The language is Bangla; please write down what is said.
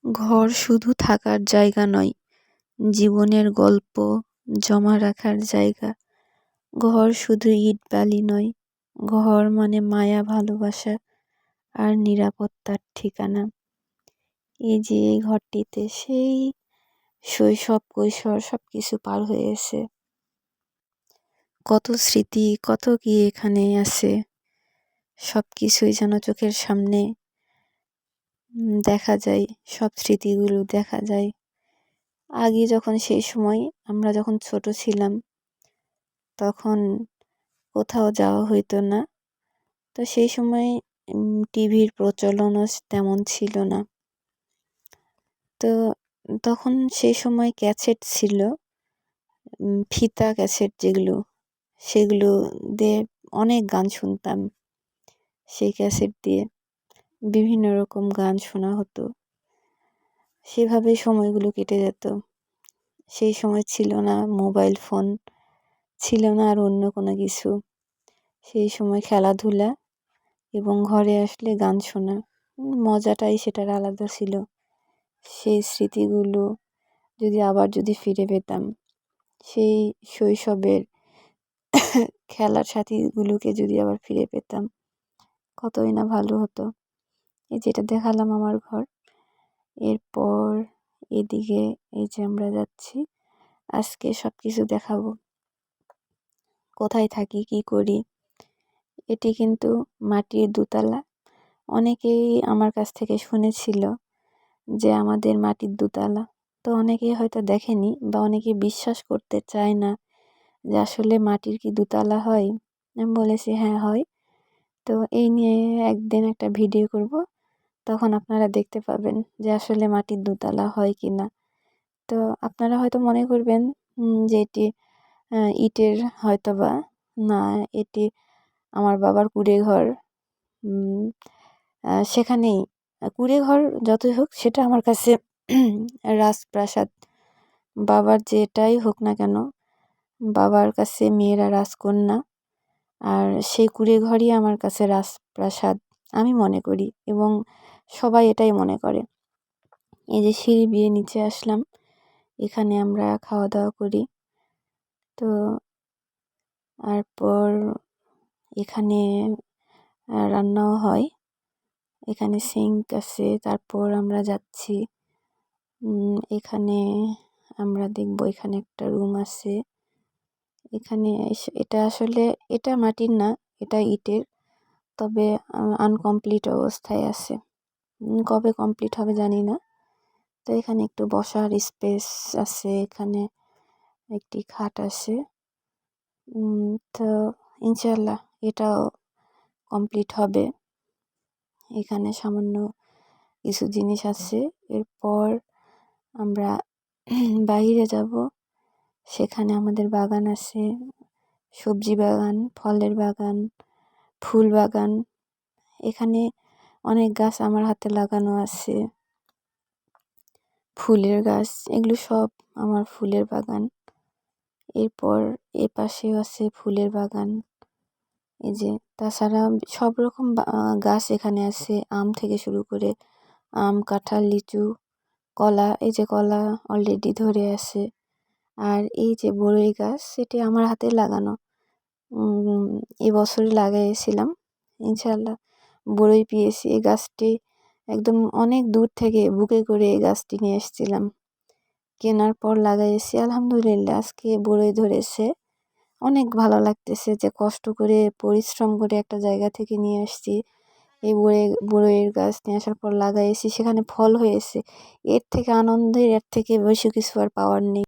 ঘর শুধু থাকার জায়গা নয়, জীবনের গল্প জমা রাখার জায়গা। ঘর শুধু ইট বালি নয়, ঘর মানে মায়া, ভালোবাসা আর নিরাপত্তার ঠিকানা। এই যে এই ঘরটিতে সেই শৈশব কৈশোর সবকিছু পার হয়ে গেছে। কত স্মৃতি, কত কি এখানে আছে, সবকিছুই যেন চোখের সামনে দেখা যায়, সব স্মৃতিগুলো দেখা যায়। আগে যখন সেই সময় আমরা যখন ছোট ছিলাম তখন কোথাও যাওয়া হইতো না, তো সেই সময় টিভির প্রচলনও তেমন ছিল না। তো তখন সেই সময় ক্যাসেট ছিল, ফিতা ক্যাসেট যেগুলো, সেগুলো দিয়ে অনেক গান শুনতাম। সেই ক্যাসেট দিয়ে বিভিন্ন রকম গান শোনা হতো, সেভাবে সময়গুলো কেটে যেত। সেই সময় ছিল না মোবাইল ফোন, ছিল না আর অন্য কোনো কিছু। সেই সময় খেলাধুলা এবং ঘরে আসলে গান শোনা, মজাটাই সেটার আলাদা ছিল। সেই স্মৃতিগুলো যদি ফিরে পেতাম, সেই শৈশবের খেলার সাথীগুলোকে যদি আবার ফিরে পেতাম, কতই না ভালো হতো। এই যেটা দেখালাম আমার ঘর, এরপর এদিকে এই যে আমরা যাচ্ছি, আজকে সব কিছু দেখাবো, কোথায় থাকি, কি করি। এটি কিন্তু মাটির দোতলা। অনেকেই আমার কাছ থেকে শুনেছিল যে আমাদের মাটির দোতলা, তো অনেকেই হয়তো দেখেনি বা অনেকে বিশ্বাস করতে চায় না যে আসলে মাটির কি দোতলা হয়। আমি বলেছি হ্যাঁ হয়। তো এই নিয়ে একদিন একটা ভিডিও করব, তখন আপনারা দেখতে পাবেন যে আসলে মাটির দোতলা হয় কি না। তো আপনারা হয়তো মনে করবেন যে এটি ইটের হয়তো বা না, এটি আমার বাবার কুঁড়ে ঘর। সেখানেই কুঁড়ে ঘর যতই হোক, সেটা আমার কাছে রাজপ্রাসাদ। বাবার যেটাই হোক না কেন, বাবার কাছে মেয়েরা রাজকন্যা, আর সেই কুঁড়ে ঘরই আমার কাছে রাজপ্রাসাদ আমি মনে করি, এবং সবাই এটাই মনে করে। এই যে সিঁড়ি বেয়ে নিচে আসলাম, এখানে আমরা খাওয়া দাওয়া করি। তো তারপর এখানে রান্নাও হয়, এখানে সিঙ্ক আছে। তারপর আমরা যাচ্ছি, এখানে আমরা দেখব, এখানে একটা রুম আছে। এখানে এটা আসলে এটা মাটির না, এটা ইটের, তবে আনকমপ্লিট অবস্থায় আছে, কবে কমপ্লিট হবে জানি না। তো এখানে একটু বসার স্পেস আছে, এখানে একটি খাট আছে। তো ইনশাল্লাহ এটাও কমপ্লিট হবে। এখানে সামান্য কিছু জিনিস আছে। এরপর আমরা বাইরে যাব, সেখানে আমাদের বাগান আছে, সবজি বাগান, ফলের বাগান, ফুল বাগান। এখানে অনেক গাছ আমার হাতে লাগানো আছে, ফুলের গাছ, এগুলো সব আমার ফুলের বাগান। এরপর এ পাশেও আছে ফুলের বাগান। এই যে তাছাড়া সব রকম গাছ এখানে আছে, আম থেকে শুরু করে আম, কাঁঠাল, লিচু, কলা। এই যে কলা অলরেডি ধরে আছে। আর এই যে বড়ই গাছ, সেটি আমার হাতে লাগানো, এবছরই লাগাইছিলাম। ইনশাল্লাহ বড়ই পেয়েছি। এই গাছটি একদম অনেক দূর থেকে বুকে করে এই গাছটি নিয়ে এসেছিলাম, কেনার পর লাগাইছি। আলহামদুলিল্লাহ আজকে বড়ই ধরেছে, অনেক ভালো লাগতেছে যে কষ্ট করে পরিশ্রম করে একটা জায়গা থেকে নিয়ে আসছি। এই বড়ইয়ের গাছ নিয়ে আসার পর লাগাইছি, সেখানে ফল হয়েছে। এর থেকে আনন্দের, এর থেকে বেশি কিছু আর পাওয়ার নেই।